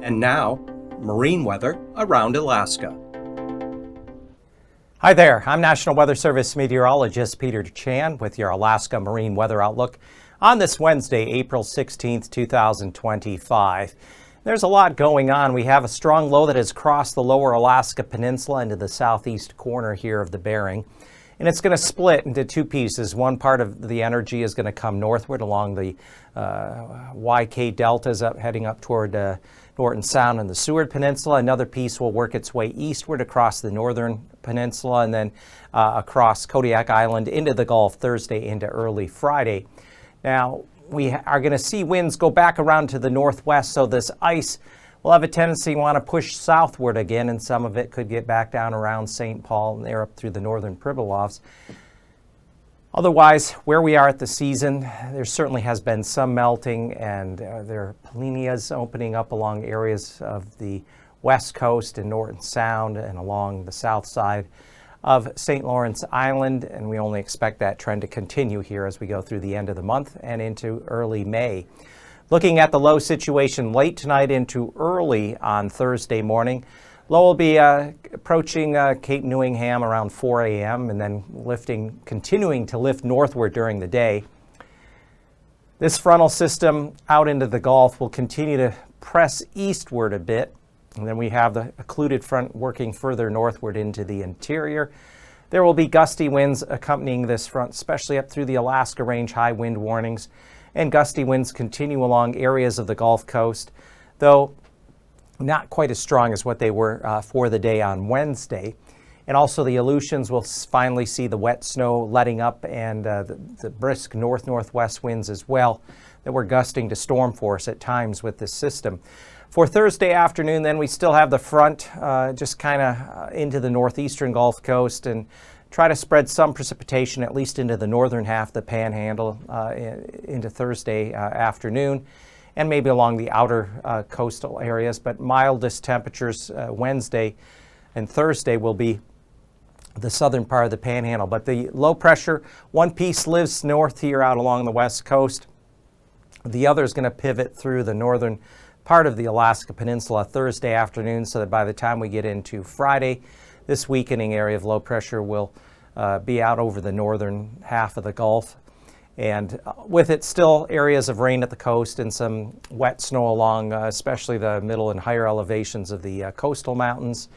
And now, marine weather around Alaska. Hi there, I'm National Weather Service Meteorologist Peter Chan with your Alaska Marine Weather Outlook on this Wednesday, April 16th, 2025. There's a lot going on. We have a strong low that has crossed the lower Alaska Peninsula into the southeast corner here of the Bering. And it's going to split into two pieces. One part of the energy is going to come northward along the YK deltas heading up toward Norton Sound and the Seward Peninsula. Another piece will work its way eastward across the northern peninsula and then across Kodiak Island into the Gulf Thursday into early Friday. Now, we are going to see winds go back around to the northwest, so this ice will have a tendency to want to push southward again, and some of it could get back down around St. Paul and there up through the northern Pribilofs. Otherwise, where we are at the season, there certainly has been some melting, and there are polynyas opening up along areas of the west coast and Norton Sound and along the south side of St. Lawrence Island, and we only expect that trend to continue here as we go through the end of the month and into early May. Looking at the low situation late tonight into early on Thursday morning, low will be approaching Cape Newingham around 4 a.m. and then continuing to lift northward during the day. This frontal system out into the Gulf will continue to press eastward a bit, and then we have the occluded front working further northward into the interior. There will be gusty winds accompanying this front, especially up through the Alaska Range, high wind warnings. And gusty winds continue along areas of the Gulf Coast, though not quite as strong as what they were for the day on Wednesday. And also the Aleutians will finally see the wet snow letting up and the brisk north-northwest winds as well that were gusting to storm force at times with this system. For Thursday afternoon, then we still have the front just kind of into the northeastern Gulf Coast and try to spread some precipitation at least into the northern half of the panhandle into Thursday afternoon and maybe along the outer coastal areas. But mildest temperatures Wednesday and Thursday will be the southern part of the panhandle. But the low pressure, one piece lives north here out along the west coast. The other is going to pivot through the northern part of the Alaska Peninsula Thursday afternoon, so that by the time we get into Friday, this weakening area of low pressure will be out over the northern half of the Gulf. And with it, still areas of rain at the coast and some wet snow along especially the middle and higher elevations of the coastal mountains.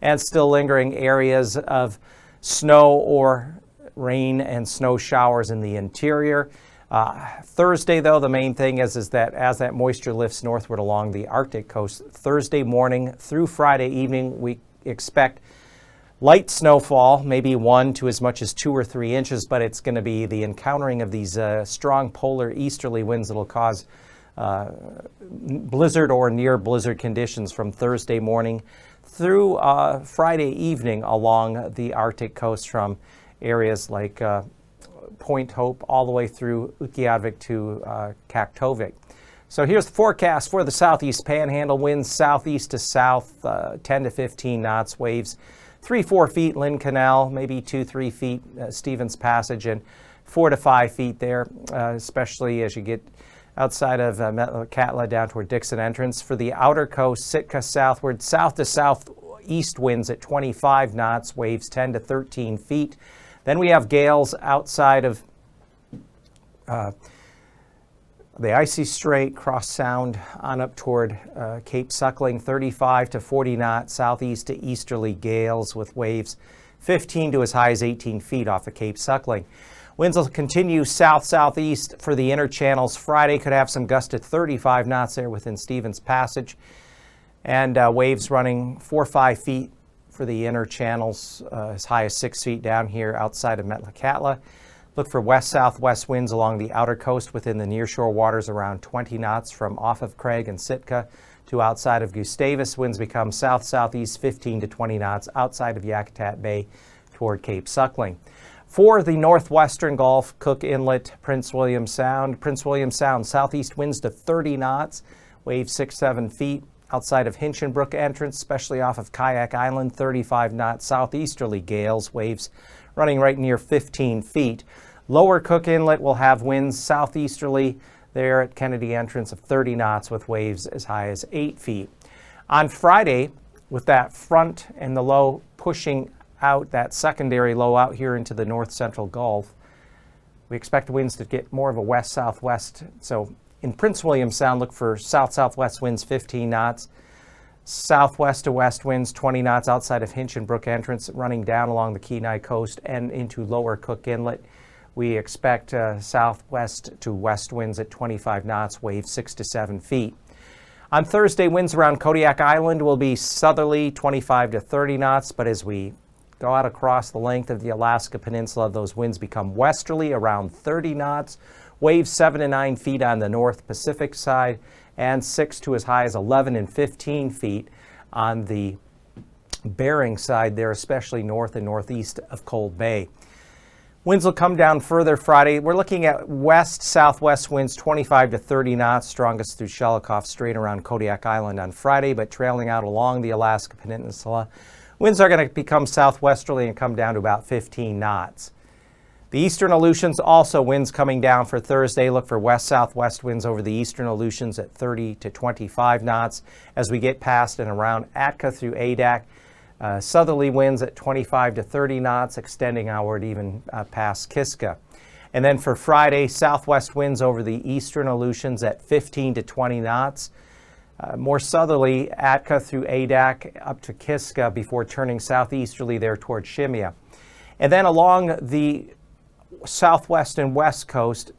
And still lingering areas of snow or rain and snow showers in the interior. Thursday, though, the main thing is that as that moisture lifts northward along the Arctic coast, Thursday morning through Friday evening, we expect light snowfall, maybe 1 to as much as 2 or 3 inches, but it's going to be the encountering of these strong polar easterly winds that will cause blizzard or near blizzard conditions from Thursday morning through Friday evening along the Arctic coast from areas like Point Hope all the way through Utqiagvik to Kaktovik. So here's the forecast for the southeast panhandle. Winds southeast to south, 10 to 15 knots, waves 3-4 feet Lynn Canal, maybe 2-3 feet Stevens Passage, and 4 to 5 feet there, especially as you get outside of Metlakatla down toward Dixon Entrance. For the outer coast, Sitka southward, south to southeast winds at 25 knots, waves 10 to 13 feet. Then we have gales outside of the Icy Strait, Cross Sound on up toward Cape Suckling, 35 to 40 knots, southeast to easterly gales with waves 15 to as high as 18 feet off of Cape Suckling. Winds will continue south-southeast for the inner channels. Friday could have some gusts at 35 knots there within Stevens Passage, and waves running 4 or 5 feet for the inner channels, as high as 6 feet down here outside of Metlakatla. Look for west-southwest winds along the outer coast within the nearshore waters around 20 knots from off of Craig and Sitka to outside of Gustavus. Winds become south-southeast 15 to 20 knots outside of Yakutat Bay toward Cape Suckling. For the northwestern Gulf, Cook Inlet, Prince William Sound. Prince William Sound, southeast winds to 30 knots, waves 6-7 feet. Outside of Hinchinbrook entrance, especially off of Kayak Island, 35 knot southeasterly gales, waves running right near 15 feet. Lower Cook Inlet will have winds southeasterly there at Kennedy entrance of 30 knots with waves as high as 8 feet. On Friday, with that front and the low pushing out, that secondary low out here into the north central Gulf, we expect the winds to get more of a west-southwest. So in Prince William Sound, look for south-southwest winds 15 knots. Southwest to west winds 20 knots outside of Hinchinbrook entrance, running down along the Kenai coast and into lower Cook Inlet. We expect southwest to west winds at 25 knots, waves 6 to 7 feet. On Thursday, winds around Kodiak Island will be southerly, 25 to 30 knots, but as we go out across the length of the Alaska Peninsula, those winds become westerly around 30 knots, waves 7 to 9 feet on the North Pacific side, and 6 to as high as 11 and 15 feet on the Bering side there, especially north and northeast of Cold Bay. Winds will come down further Friday. We're looking at west-southwest winds 25 to 30 knots, strongest through Shelikof Strait around Kodiak Island on Friday, but trailing out along the Alaska Peninsula. Winds are going to become southwesterly and come down to about 15 knots. The eastern Aleutians, also winds coming down for Thursday. Look for west-southwest winds over the eastern Aleutians at 30 to 25 knots as we get past and around Atka through Adak. Southerly winds at 25 to 30 knots, extending outward even past Kiska. And then for Friday, southwest winds over the eastern Aleutians at 15 to 20 knots. More southerly, Atka through Adak up to Kiska before turning southeasterly there toward Shimia. And then along the southwest and west coast,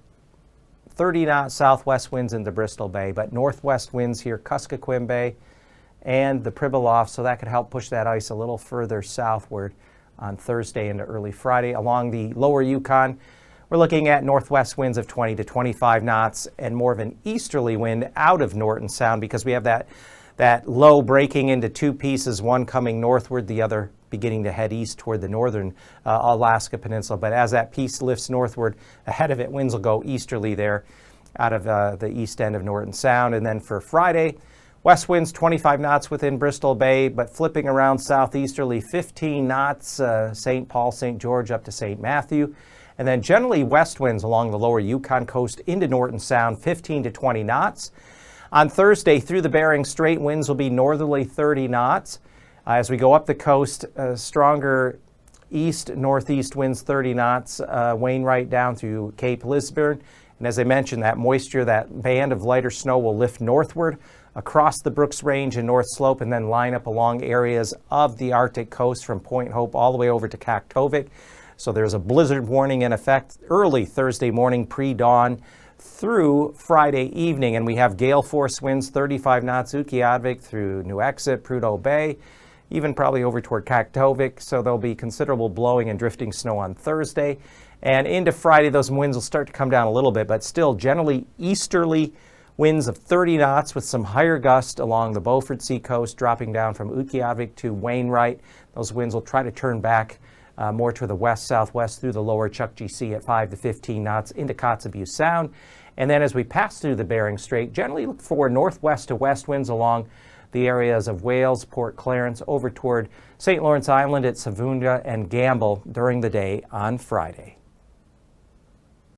30-knot southwest winds into Bristol Bay, but northwest winds here, Kuskokwim Bay and the Pribilof, so that could help push that ice a little further southward on Thursday into early Friday. Along the lower Yukon, we're looking at northwest winds of 20 to 25 knots and more of an easterly wind out of Norton Sound because we have that low breaking into two pieces, one coming northward, the other beginning to head east toward the northern Alaska Peninsula. But as that piece lifts northward, ahead of it, winds will go easterly there out of the east end of Norton Sound. And then for Friday, west winds 25 knots within Bristol Bay, but flipping around southeasterly 15 knots, St. Paul, St. George up to St. Matthew. And then generally west winds along the lower Yukon coast into Norton Sound, 15 to 20 knots. On Thursday, through the Bering Strait, winds will be northerly 30 knots. As we go up the coast, stronger east-northeast winds 30 knots, Wainwright down through Cape Lisburne. And as I mentioned, that moisture, that band of lighter snow will lift northward across the Brooks Range and North Slope and then line up along areas of the Arctic coast from Point Hope all the way over to Kaktovik. So there's a blizzard warning in effect early Thursday morning, pre-dawn through Friday evening. And we have gale force winds 35 knots Utqiagvik through Nuiqsut, Prudhoe Bay, even probably over toward Kaktovik. So there'll be considerable blowing and drifting snow on Thursday. And into Friday, those winds will start to come down a little bit, but still generally easterly winds of 30 knots with some higher gusts along the Beaufort Sea coast, dropping down from Utqiagvik to Wainwright. Those winds will try to turn back more to the west-southwest through the lower Chukchi Sea at 5 to 15 knots into Kotzebue Sound. And then as we pass through the Bering Strait, generally look for northwest to west winds along the areas of Wales, Port Clarence, over toward St. Lawrence Island at Savunda and Gamble during the day on Friday.